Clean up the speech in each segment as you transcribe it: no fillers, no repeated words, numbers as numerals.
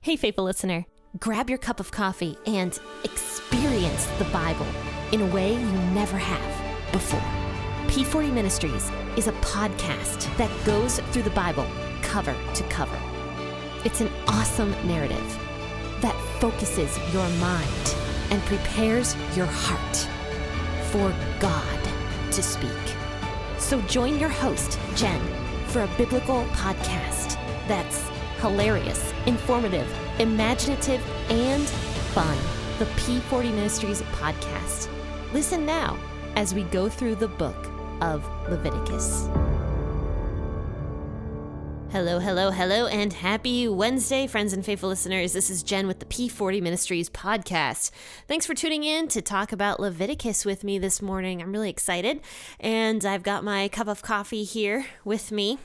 Hey, faithful listener, grab your cup of coffee and experience the Bible in a way you never have before. P40 Ministries is a podcast that goes through the Bible cover to cover. It's an awesome narrative that focuses your mind and prepares your heart for God to speak. So join your host, Jen, for a biblical podcast that's hilarious, informative, imaginative, and fun. The P40 Ministries podcast. Listen now as we go through the book of Leviticus. Hello, hello, hello, and happy Wednesday, friends and faithful listeners. This is Jen with the P40 Ministries podcast. Thanks for tuning in to talk about Leviticus with me this morning. I'm really excited, and I've got my cup of coffee here with me.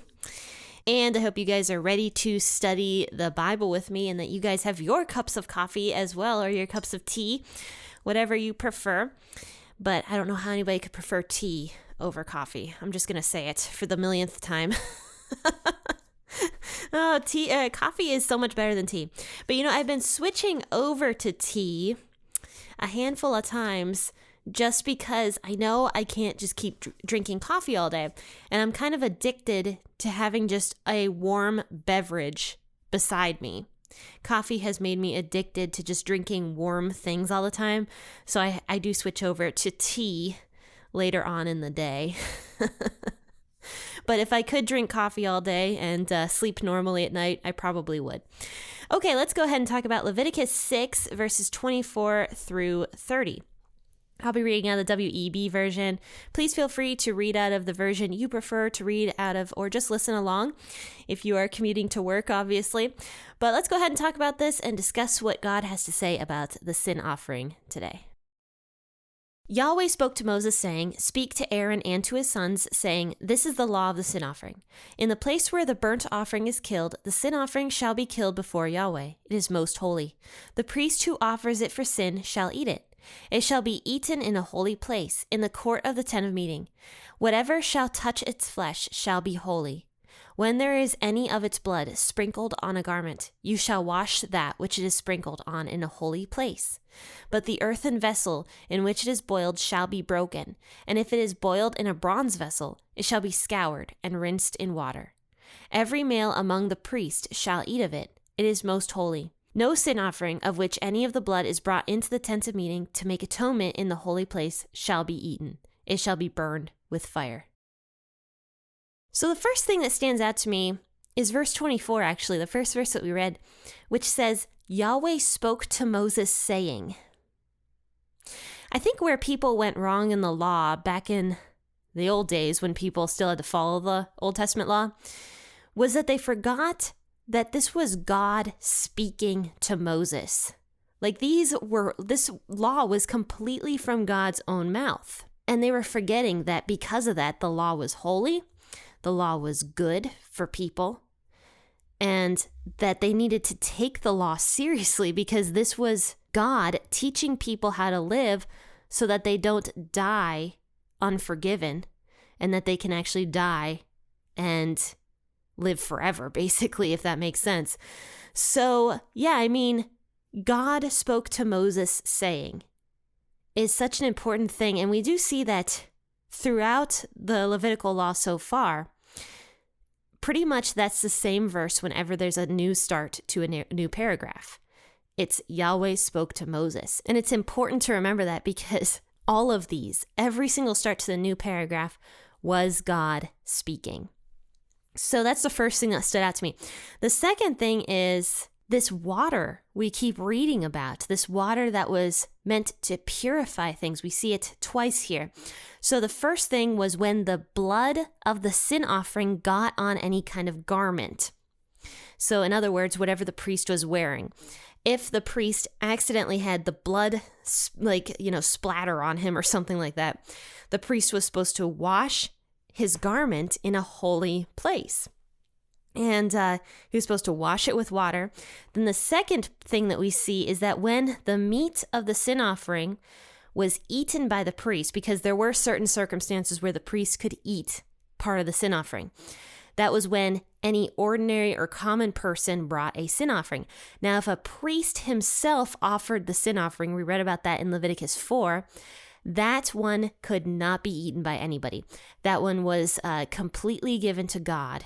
And I hope you guys are ready to study the Bible with me and that you guys have your cups of coffee as well, or your cups of tea, whatever you prefer. But I don't know how anybody could prefer tea over coffee. I'm just going to say it for the millionth time. Coffee is so much better than tea. But I've been switching over to tea a handful of times just because I know I can't just keep drinking coffee all day. And I'm kind of addicted to having just a warm beverage beside me. Coffee has made me addicted to just drinking warm things all the time. So I do switch over to tea later on in the day. But if I could drink coffee all day and sleep normally at night, I probably would. Okay, let's go ahead and talk about Leviticus 6, verses 24 through 30. I'll be reading out of the WEB version. Please feel free to read out of the version you prefer to read out of, or just listen along if you are commuting to work, obviously. But let's go ahead and talk about this and discuss what God has to say about the sin offering today. Yahweh spoke to Moses, saying, "Speak to Aaron and to his sons, saying, This is the law of the sin offering. In the place where the burnt offering is killed, the sin offering shall be killed before Yahweh. It is most holy. The priest who offers it for sin shall eat it. It shall be eaten in a holy place, in the court of the tent of meeting. Whatever shall touch its flesh shall be holy. When there is any of its blood sprinkled on a garment, you shall wash that which it is sprinkled on in a holy place. But the earthen vessel in which it is boiled shall be broken, and if it is boiled in a bronze vessel, it shall be scoured and rinsed in water. Every male among the priests shall eat of it. It is most holy. No sin offering of which any of the blood is brought into the tent of meeting to make atonement in the holy place shall be eaten. It shall be burned with fire." So the first thing that stands out to me is verse 24, actually, the first verse that we read, which says, Yahweh spoke to Moses saying. I think where people went wrong in the law back in the old days when people still had to follow the Old Testament law was that they forgot that this was God speaking to Moses. Like this law was completely from God's own mouth. And they were forgetting that because of that, the law was holy. The law was good for people, and that they needed to take the law seriously because this was God teaching people how to live so that they don't die unforgiven and that they can actually die and live forever, basically, if that makes sense. So, God spoke to Moses saying is such an important thing, and we do see that throughout the Levitical law so far. Pretty much that's the same verse whenever there's a new start to a new paragraph. It's Yahweh spoke to Moses. And it's important to remember that because all of these, every single start to the new paragraph was God speaking. So that's the first thing that stood out to me. The second thing is this water we keep reading about, this water that was meant to purify things. We see it twice here. So the first thing was when the blood of the sin offering got on any kind of garment. So in other words, whatever the priest was wearing. If the priest accidentally had the blood, splatter on him or something like that, the priest was supposed to wash his garment in a holy place. And he was supposed to wash it with water. Then the second thing that we see is that when the meat of the sin offering was eaten by the priest, because there were certain circumstances where the priest could eat part of the sin offering, that was when any ordinary or common person brought a sin offering. Now, if a priest himself offered the sin offering, we read about that in Leviticus 4, that one could not be eaten by anybody. That one was completely given to God,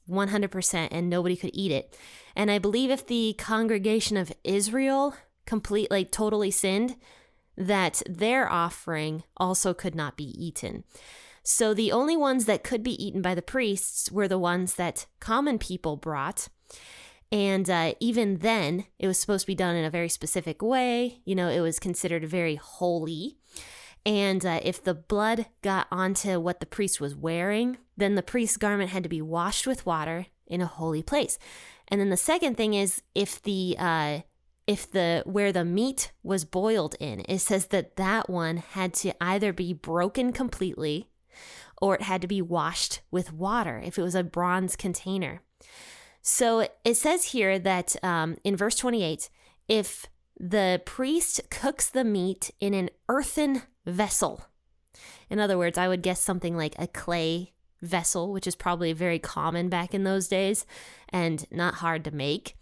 100%, and nobody could eat it. And I believe if the congregation of Israel totally sinned, that their offering also could not be eaten. So the only ones that could be eaten by the priests were the ones that common people brought. And even then, it was supposed to be done in a very specific way. It was considered very holy. And if the blood got onto what the priest was wearing, then the priest's garment had to be washed with water in a holy place. And then the second thing is if where the meat was boiled in, it says that one had to either be broken completely or it had to be washed with water if it was a bronze container. So it says here that in verse 28, if the priest cooks the meat in an earthen vessel, in other words, I would guess something like a clay vessel, which is probably very common back in those days and not hard to make.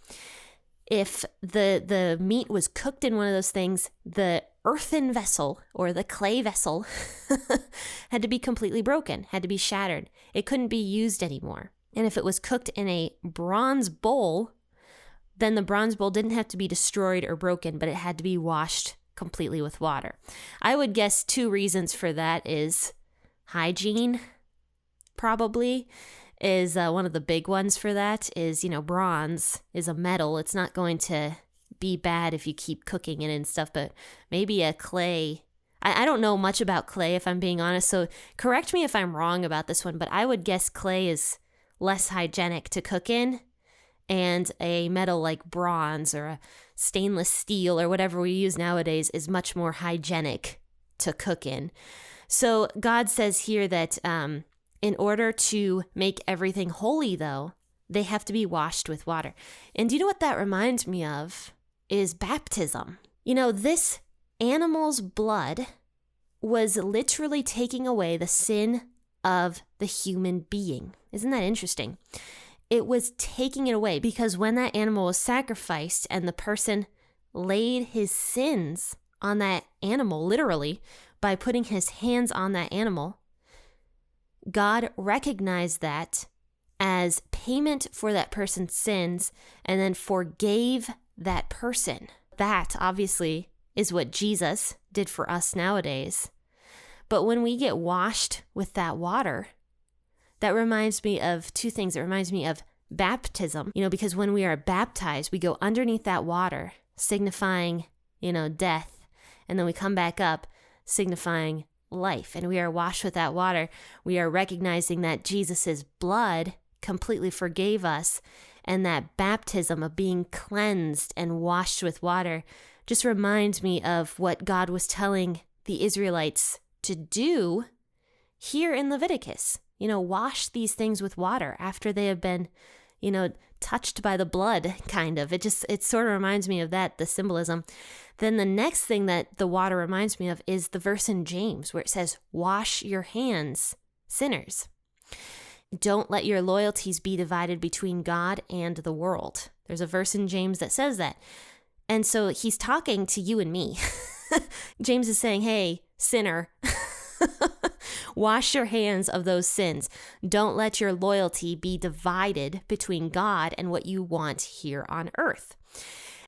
If the meat was cooked in one of those things, the earthen vessel or the clay vessel had to be completely broken, had to be shattered. It couldn't be used anymore. And if it was cooked in a bronze bowl, then the bronze bowl didn't have to be destroyed or broken, but it had to be washed completely with water. I would guess 2 reasons for that is hygiene, probably, is one of the big ones for that is, bronze is a metal. It's not going to be bad if you keep cooking it and stuff, but maybe a clay. I don't know much about clay, if I'm being honest, so correct me if I'm wrong about this one, but I would guess clay is less hygienic to cook in, and a metal like bronze or a stainless steel or whatever we use nowadays is much more hygienic to cook in. So God says here that in order to make everything holy, though, they have to be washed with water. And do you know what that reminds me of? Is baptism. This animal's blood was literally taking away the sin of the human being. Isn't that interesting? It was taking it away because when that animal was sacrificed and the person laid his sins on that animal, literally, by putting his hands on that animal, God recognized that as payment for that person's sins and then forgave that person. That, obviously, is what Jesus did for us nowadays. But when we get washed with that water, that reminds me of 2 things. It reminds me of baptism, because when we are baptized, we go underneath that water, signifying, death. And then we come back up, signifying life. And we are washed with that water. We are recognizing that Jesus's blood completely forgave us. And that baptism of being cleansed and washed with water just reminds me of what God was telling the Israelites to do here in Leviticus. Wash these things with water after they have been, touched by the blood, kind of. It sort of reminds me of that, the symbolism. Then the next thing that the water reminds me of is the verse in James where it says, wash your hands, sinners. Don't let your loyalties be divided between God and the world. There's a verse in James that says that. And so he's talking to you and me. James is saying, hey, sinner, wash your hands of those sins. Don't let your loyalty be divided between God and what you want here on earth.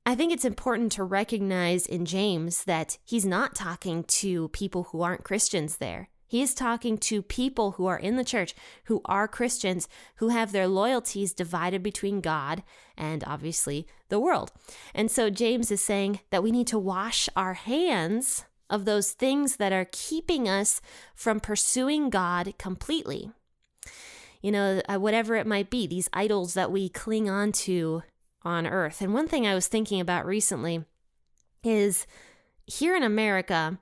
I think it's important to recognize in James that he's not talking to people who aren't Christians there. He is talking to people who are in the church, who are Christians, who have their loyalties divided between God and obviously the world. And so James is saying that we need to wash our hands of those things that are keeping us from pursuing God completely. Whatever it might be, these idols that we cling on to on earth. And one thing I was thinking about recently is here in America,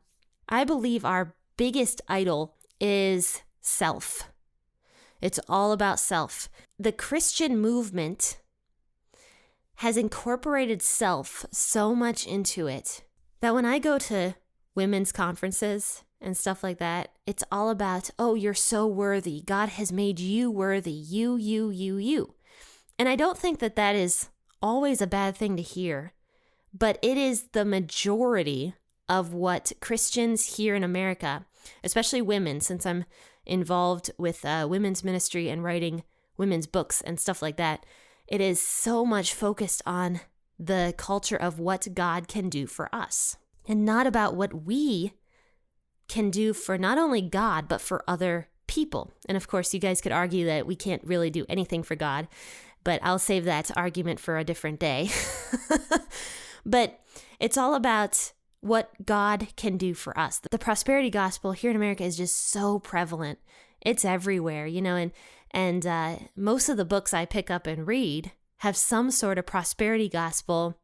I believe our biggest idol is self. It's all about self. The Christian movement has incorporated self so much into it that when I go to women's conferences and stuff like that, it's all about, oh, you're so worthy. God has made you worthy. You. And I don't think that that is always a bad thing to hear, but it is the majority of what Christians here in America, especially women, since I'm involved with women's ministry and writing women's books and stuff like that, it is so much focused on the culture of what God can do for us and not about what we can do for not only God, but for other people. And of course, you guys could argue that we can't really do anything for God, but I'll save that argument for a different day. But it's all about what God can do for us. The prosperity gospel here in America is just so prevalent. It's everywhere, and most of the books I pick up and read have some sort of prosperity gospel,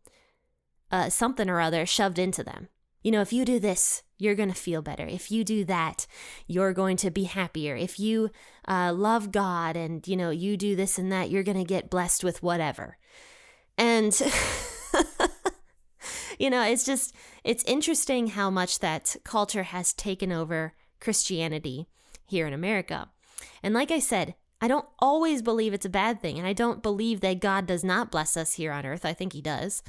something or other shoved into them. If you do this, you're going to feel better. If you do that, you're going to be happier. If you love God and, you do this and that, you're going to get blessed with whatever. And, it's interesting how much that culture has taken over Christianity here in America. And like I said, I don't always believe it's a bad thing. And I don't believe that God does not bless us here on earth. I think he does.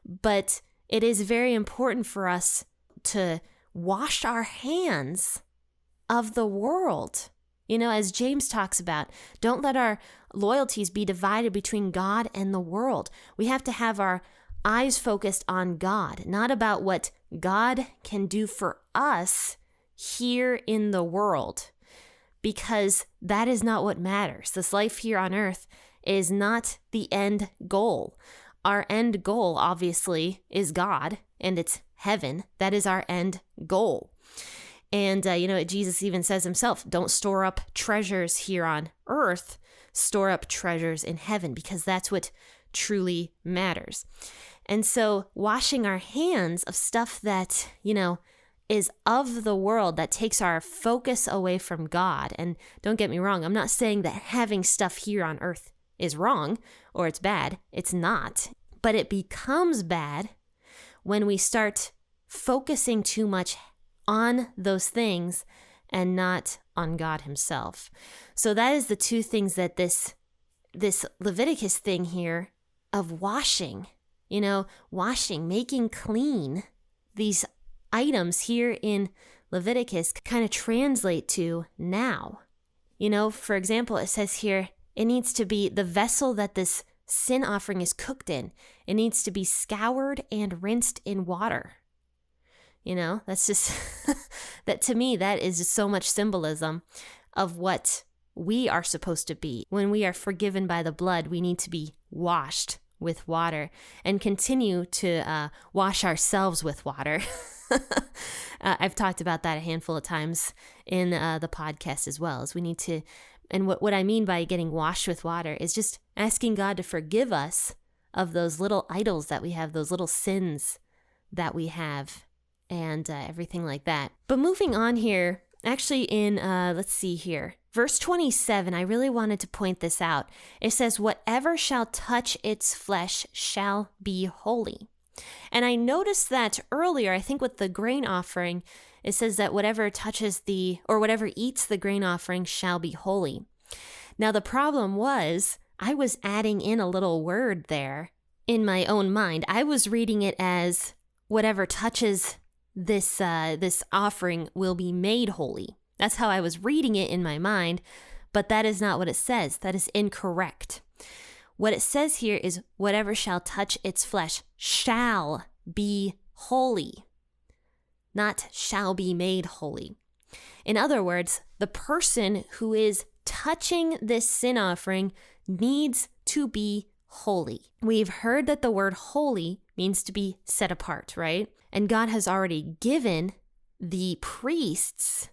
But it is very important for us to wash our hands of the world. As James talks about, don't let our loyalties be divided between God and the world. We have to have our eyes focused on God, not about what God can do for us here in the world, because that is not what matters. This life here on earth is not the end goal. Our end goal, obviously, is God, and it's heaven. That is our end goal. And, Jesus even says himself, don't store up treasures here on earth, store up treasures in heaven, because that's what truly matters. And so washing our hands of stuff that, is of the world, that takes our focus away from God. And don't get me wrong, I'm not saying that having stuff here on earth is wrong or it's bad. It's not. But it becomes bad when we start focusing too much on those things and not on God himself. So that is the two things that this Leviticus thing here of washing, making clean these items here in Leviticus kind of translate to now. For example, it says here, it needs to be the vessel that this sin offering is cooked in. It needs to be scoured and rinsed in water. That's just, that to me, that is just so much symbolism of what we are supposed to be. When we are forgiven by the blood, we need to be washed with water and continue to wash ourselves with water. I've talked about that a handful of times in the podcast as well, as we need to, and what I mean by getting washed with water is just asking God to forgive us of those little idols that we have, those little sins that we have, and everything like that. But moving on here, actually in, let's see here, verse 27, I really wanted to point this out. It says, whatever shall touch its flesh shall be holy. And I noticed that earlier, I think with the grain offering, it says that whatever eats the grain offering shall be holy. Now the problem was, I was adding in a little word there in my own mind. I was reading it as whatever touches this offering will be made holy. That's how I was reading it in my mind, but that is not what it says. That is incorrect. What it says here is whatever shall touch its flesh shall be holy, not shall be made holy. In other words, the person who is touching this sin offering needs to be holy. We've heard that the word holy means to be set apart, right? And God has already given the priests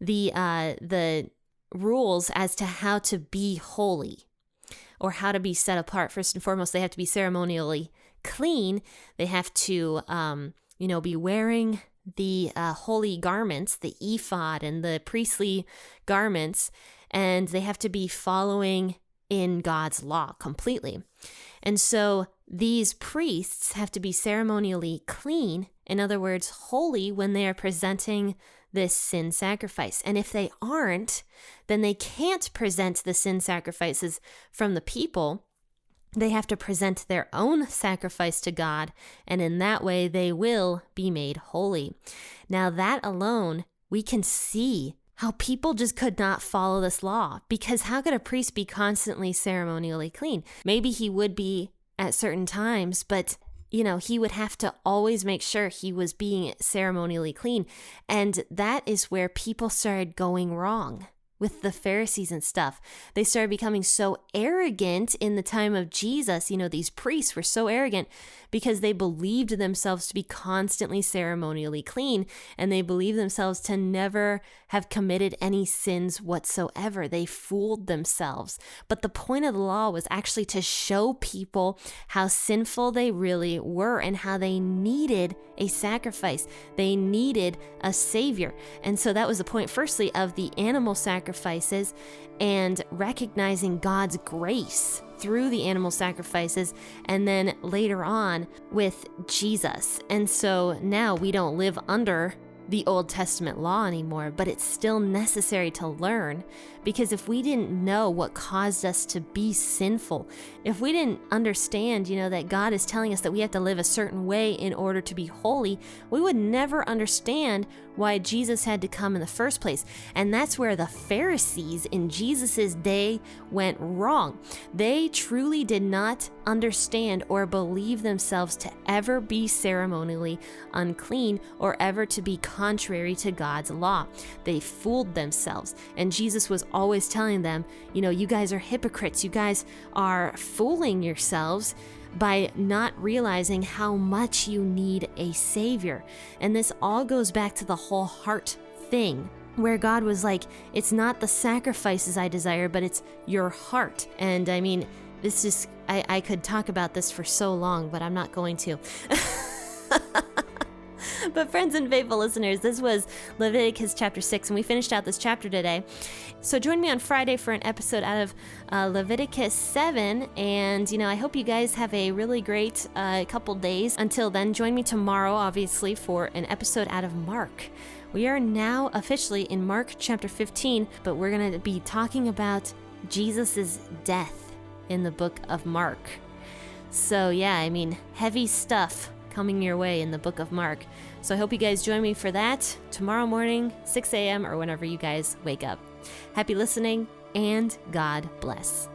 the rules as to how to be holy or how to be set apart. First and foremost, they have to be ceremonially clean. They have to, be wearing the holy garments, the ephod and the priestly garments, and they have to be following in God's law completely. And so these priests have to be ceremonially clean, in other words, holy, when they are presenting this sin sacrifice. And if they aren't, then they can't present the sin sacrifices from the people They have to present their own sacrifice to God, and in that way they will be made holy. Now that alone, we can see how people just could not follow this law, because how could a priest be constantly ceremonially clean? Maybe he would be at certain times, but he would have to always make sure he was being ceremonially clean. And that is where people started going wrong with the Pharisees and stuff. They started becoming so arrogant in the time of Jesus. These priests were so arrogant because they believed themselves to be constantly ceremonially clean, and they believed themselves to never have committed any sins whatsoever. They fooled themselves. But the point of the law was actually to show people how sinful they really were and how they needed a sacrifice. They needed a savior. And so that was the point, firstly, of the animal sacrifices and recognizing God's grace through the animal sacrifices, and then later on with Jesus. And so now we don't live under the Old Testament law anymore, but it's still necessary to learn, because if we didn't know what caused us to be sinful, if we didn't understand, that God is telling us that we have to live a certain way in order to be holy, we would never understand why Jesus had to come in the first place. And that's where the Pharisees in Jesus's day went wrong. They truly did not understand or believe themselves to ever be ceremonially unclean or ever to be contrary to God's law. They fooled themselves. And Jesus was always telling them, you guys are hypocrites. You guys are fooling yourselves by not realizing how much you need a savior. And this all goes back to the whole heart thing, where God was like, it's not the sacrifices I desire, but it's your heart. And I mean, this is, I could talk about this for so long, but I'm not going to. But friends and faithful listeners, this was Leviticus chapter 6, and we finished out this chapter today. So join me on Friday for an episode out of Leviticus 7, and I hope you guys have a really great couple days. Until then, join me tomorrow, obviously, for an episode out of Mark. We are now officially in Mark chapter 15, but we're going to be talking about Jesus's death in the book of Mark. So yeah, heavy stuff coming your way in the book of Mark. So I hope you guys join me for that tomorrow morning, 6 a.m. or whenever you guys wake up. Happy listening, and God bless.